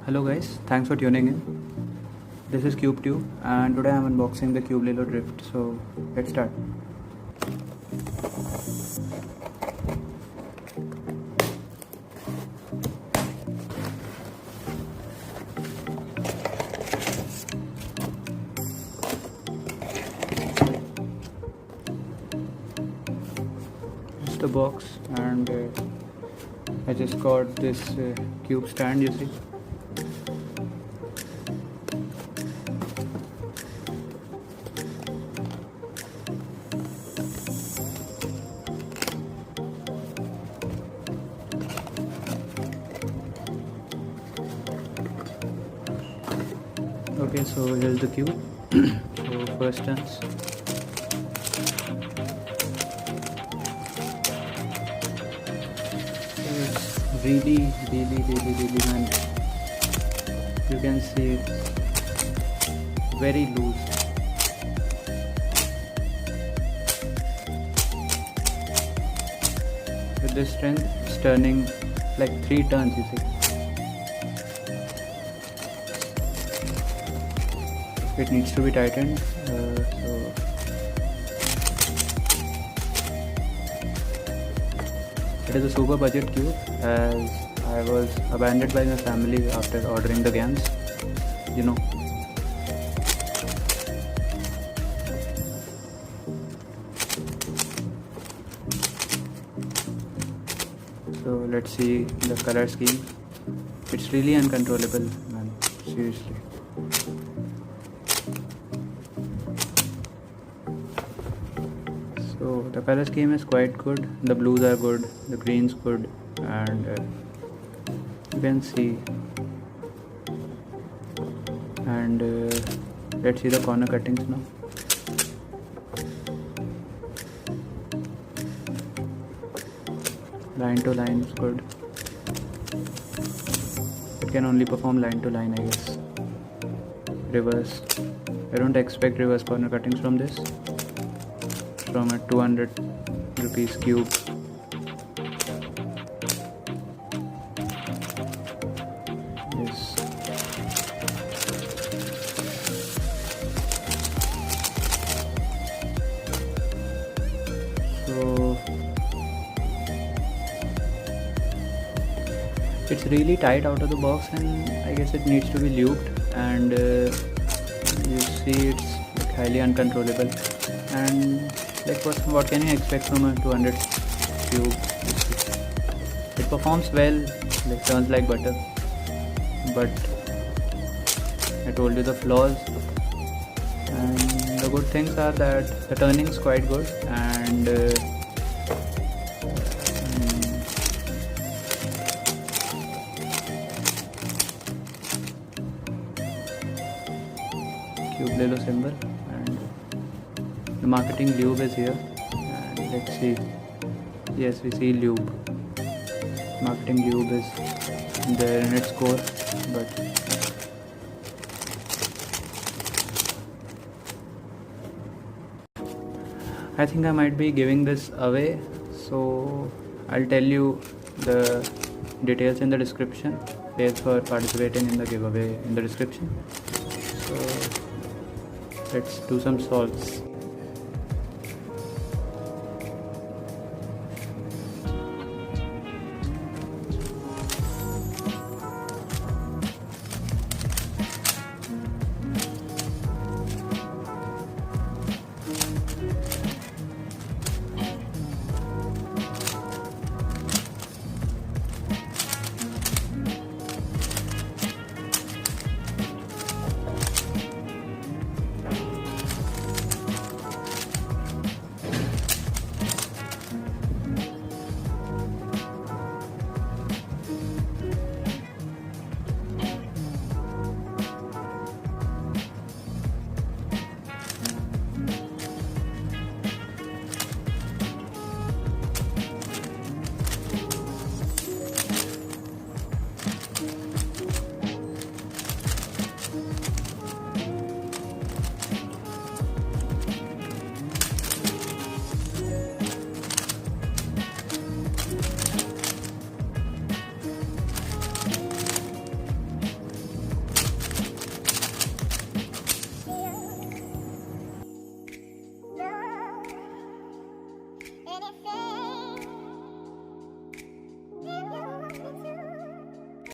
Hello guys, thanks for tuning in. This is CubeTube and today I'm unboxing the CUBELELO Drift. So let's start. It's the box and I just got this cube stand, you see. Okay, so here's the cube. So first turns. It's really man. You can see it's very loose. With this strength, it's turning like 3 turns, you see. It needs to be tightened, so it is a super budget cube as I was abandoned by my family after ordering the games, you know. So let's see the color scheme. It's really uncontrollable, man, seriously. So the color scheme is quite good. The blues are good, the greens good, and you can see. And let's see the corner cuttings now. Line to line is good. It can only perform line to line, I guess. Reverse. I don't expect reverse corner cuttings from this. From a 200 rupees cube. Yes. So it's really tight out of the box, and I guess it needs to be lubed. And you see, it's like highly uncontrollable. And like what can you expect from a 200 cube? It performs well, like turns like butter, but I told you the flaws. And the good things are that the turning is quite good, and CUBELELO symbol, and the marketing lube is here. And let's see. Yes, we see lube. Marketing lube is there in its core, but I think I might be giving this away, so I'll tell you the details in the description. Thanks for participating in the giveaway in the description. So let's do some solves.